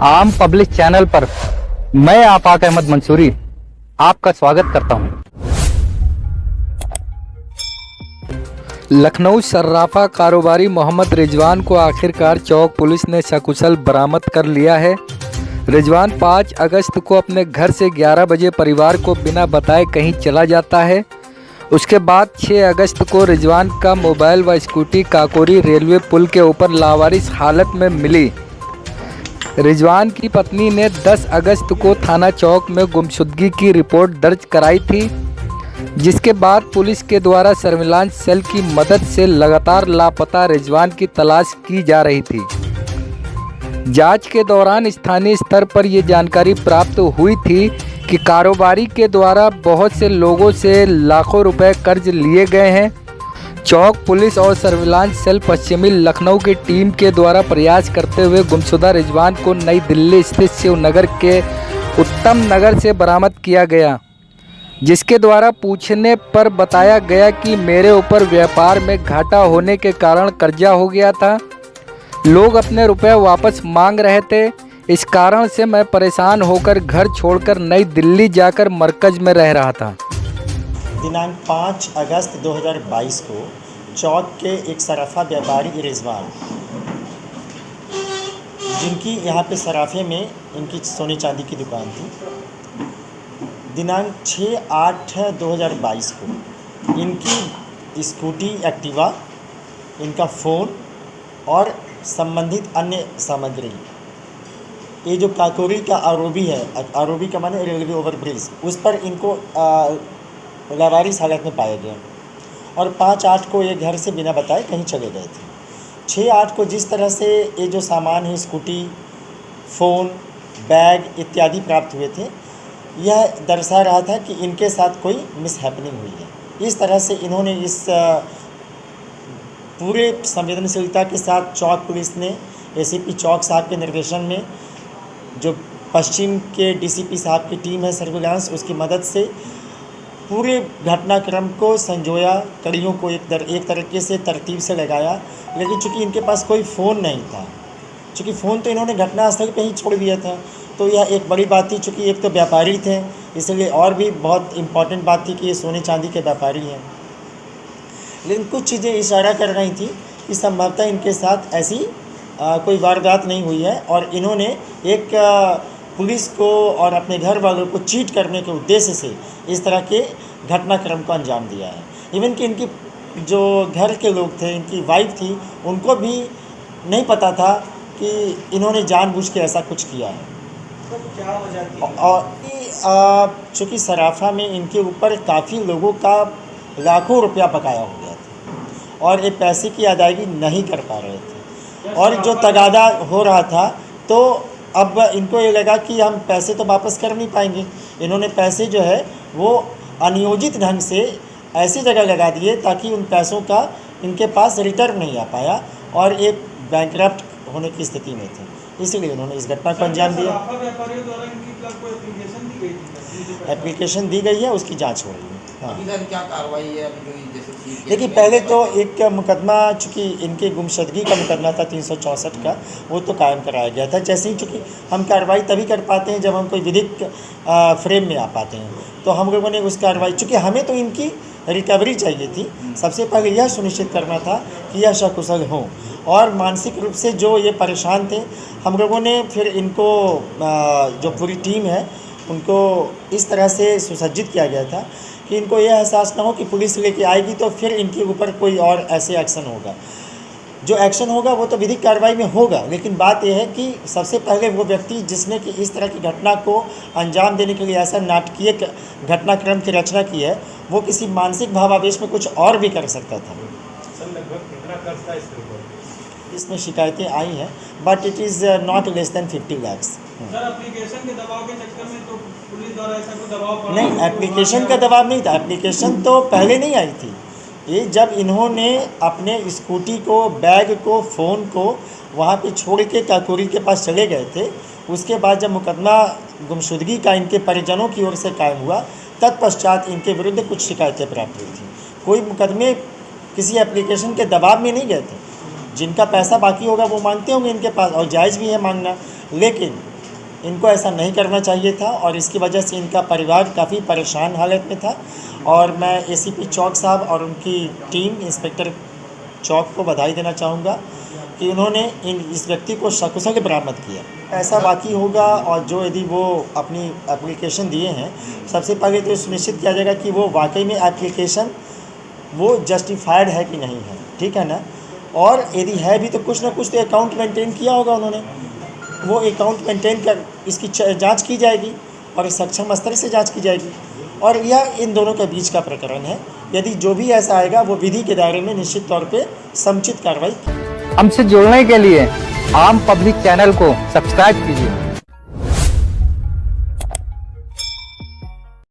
आम public channel पर मैं आफाक अहमद मंसूरी आपका स्वागत करता हूं। लखनऊ सर्राफा कारोबारी मोहम्मद रिजवान को आखिरकार चौक पुलिस ने सकुशल बरामद कर लिया है। रिजवान 5 अगस्त को अपने घर से 11 बजे परिवार को बिना बताए कहीं चला जाता है। उसके बाद 6 अगस्त को रिजवान का मोबाइल व स्कूटी काकोरी रेलवे पुल के ऊपर लावारिस हालत में मिली। रिजवान की पत्नी ने 10 अगस्त को थाना चौक में गुमशुदगी की रिपोर्ट दर्ज कराई थी, जिसके बाद पुलिस के द्वारा सर्विलांस सेल की मदद से लगातार लापता रिजवान की तलाश की जा रही थी। जांच के दौरान स्थानीय स्तर पर यह जानकारी प्राप्त हुई थी कि कारोबारी के द्वारा बहुत से लोगों से लाखों रुपए कर्ज लिए गए हैं। चौक पुलिस और सर्विलांस सेल पश्चिमी लखनऊ की टीम के द्वारा प्रयास करते हुए गुमशुदा रिजवान को नई दिल्ली स्थित शिवनगर के उत्तम नगर से बरामद किया गया, जिसके द्वारा पूछने पर बताया गया कि मेरे ऊपर व्यापार में घाटा होने के कारण कर्जा हो गया था। लोग अपने रुपए वापस मांग रहे थे। इस कारण से मैं परेशान होकर घर छोड़कर नई दिल्ली जाकर मरकज में रह रहा था। दिनांक 5 अगस्त 2022 को चौक के एक सराफा व्यापारी रिजवान, जिनकी यहाँ पे सराफे में इनकी सोने चांदी की दुकान थी, दिनांक 6/8/2022 को इनकी स्कूटी एक्टिवा, इनका फ़ोन और संबंधित अन्य सामग्री, ये जो काकोरी का आरोबी है, आरोबी का माने रेलवे ओवरब्रिज, उस पर इनको लावारिस हालत में पाया गया और 5/8 को ये घर से बिना बताए कहीं चले गए थे। 6/8 को जिस तरह से ये जो सामान है, स्कूटी, फ़ोन, बैग इत्यादि प्राप्त हुए थे, यह दर्शा रहा था कि इनके साथ कोई मिसहैपनिंग हुई है। इस तरह से इन्होंने इस पूरे संवेदनशीलता के साथ चौक पुलिस ने एसीपी चौक साहब के निर्देशन में, जो पश्चिम के डीसीपी साहब की टीम है सर्विलांस, उसकी मदद से पूरे घटनाक्रम को संजोया, कड़ियों को एक तरीके से तरतीब से लगाया। लेकिन चूँकि इनके पास कोई फ़ोन नहीं था, चूँकि फ़ोन तो इन्होंने घटनास्थल पे ही छोड़ दिया था, तो यह एक बड़ी बात थी। चूँकि एक तो व्यापारी थे, इसलिए और भी बहुत इम्पॉर्टेंट बात थी कि ये सोने चांदी के व्यापारी हैं। लेकिन कुछ चीज़ें इशारा कर रही थी कि संभवतः इनके साथ ऐसी कोई वारदात नहीं हुई है और इन्होंने एक पुलिस को और अपने घर वालों को चीट करने के उद्देश्य से इस तरह के घटनाक्रम को अंजाम दिया है। इवन कि इनकी जो घर के लोग थे, इनकी वाइफ थी, उनको भी नहीं पता था कि इन्होंने जानबूझ के ऐसा कुछ किया है। तो क्या वजह थी? और चूँकि सराफा में इनके ऊपर काफ़ी लोगों का लाखों रुपया बकाया हो गया था और ये पैसे की अदायगी नहीं कर पा रहे थे और जो तगादा हो रहा था, तो अब इनको ये लगा कि हम पैसे तो वापस कर नहीं पाएंगे। इन्होंने पैसे जो है वो अनियोजित ढंग से ऐसी जगह लगा दिए ताकि उन पैसों का इनके पास रिटर्न नहीं आ पाया और एक बैंकरप्ट होने की स्थिति में थे। इसीलिए उन्होंने इस घटना को अंजाम दिया। एप्लीकेशन दी गई है, उसकी जांच हो रही है। हाँ, क्या कार्रवाई है अभी? देखिए, पहले तो एक मुकदमा, चूँकि इनके गुमशुदगी का मुकदमा था 364 का, वो तो कायम कराया गया था। जैसे ही चूँकि हम कार्रवाई तभी कर पाते हैं जब हम कोई विधिक फ्रेम में आ पाते हैं, तो हम लोगों ने उस कार्रवाई, चूँकि हमें तो इनकी रिकवरी चाहिए थी, सबसे पहले यह सुनिश्चित करना था कि यह सकुशल हों और मानसिक रूप से जो ये परेशान थे, हम लोगों ने फिर इनको जो पूरी टीम है उनको इस तरह से सुसज्जित किया गया था कि इनको यह एहसास ना हो कि पुलिस लेके आएगी तो फिर इनके ऊपर कोई और ऐसे एक्शन होगा। जो एक्शन होगा वो तो विधिक कार्रवाई में होगा, लेकिन बात यह है कि सबसे पहले वो व्यक्ति जिसने कि इस तरह की घटना को अंजाम देने के लिए ऐसा नाटकीय घटनाक्रम की रचना की है, वो किसी मानसिक भावावेश में कुछ और भी कर सकता था। इसमें शिकायतें आई हैं, but it is not less than 50 lakhs। Sir, application के दबाव के चक्कर में तो पुलिस द्वारा ऐसा कोई दबाव नहीं, एप्लीकेशन का दबाव नहीं था। एप्लीकेशन तो पहले नहीं आई थी। ये जब इन्होंने अपने स्कूटी को, बैग को, फ़ोन को वहाँ पे छोड़ के काकोरी के पास चले गए थे, उसके बाद जब मुकदमा गुमशुदगी का इनके परिजनों की ओर से कायम हुआ, तत्पश्चात इनके विरुद्ध कुछ शिकायतें प्राप्त हुई थी। कोई मुकदमे किसी एप्लीकेशन के दबाव में नहीं गए थे। जिनका पैसा बाकी होगा वो मांगते होंगे इनके पास, और जायज़ भी है मांगना, लेकिन इनको ऐसा नहीं करना चाहिए था और इसकी वजह से इनका परिवार काफ़ी परेशान हालत में था। और मैं एसीपी चौक साहब और उनकी टीम इंस्पेक्टर चौक को बधाई देना चाहूँगा कि उन्होंने इस व्यक्ति को सकुशल बरामद किया। पैसा बाकी होगा और जो यदि वो अपनी एप्लीकेशन दिए हैं, सबसे पहले तो सुनिश्चित किया जाएगा कि वो वाकई में एप्लीकेशन वो जस्टिफाइड है कि नहीं है, ठीक है ना। और यदि है भी तो कुछ ना कुछ तो अकाउंट मेंटेन किया होगा उन्होंने, वो अकाउंट मेंटेन कर इसकी जांच की जाएगी और सक्षम स्तर से जांच की जाएगी। और यह इन दोनों के बीच का प्रकरण है। यदि जो भी ऐसा आएगा वो विधि के दायरे में निश्चित तौर पे समुचित कार्रवाई। हमसे जुड़ने के लिए आम पब्लिक चैनल को सब्सक्राइब कीजिए।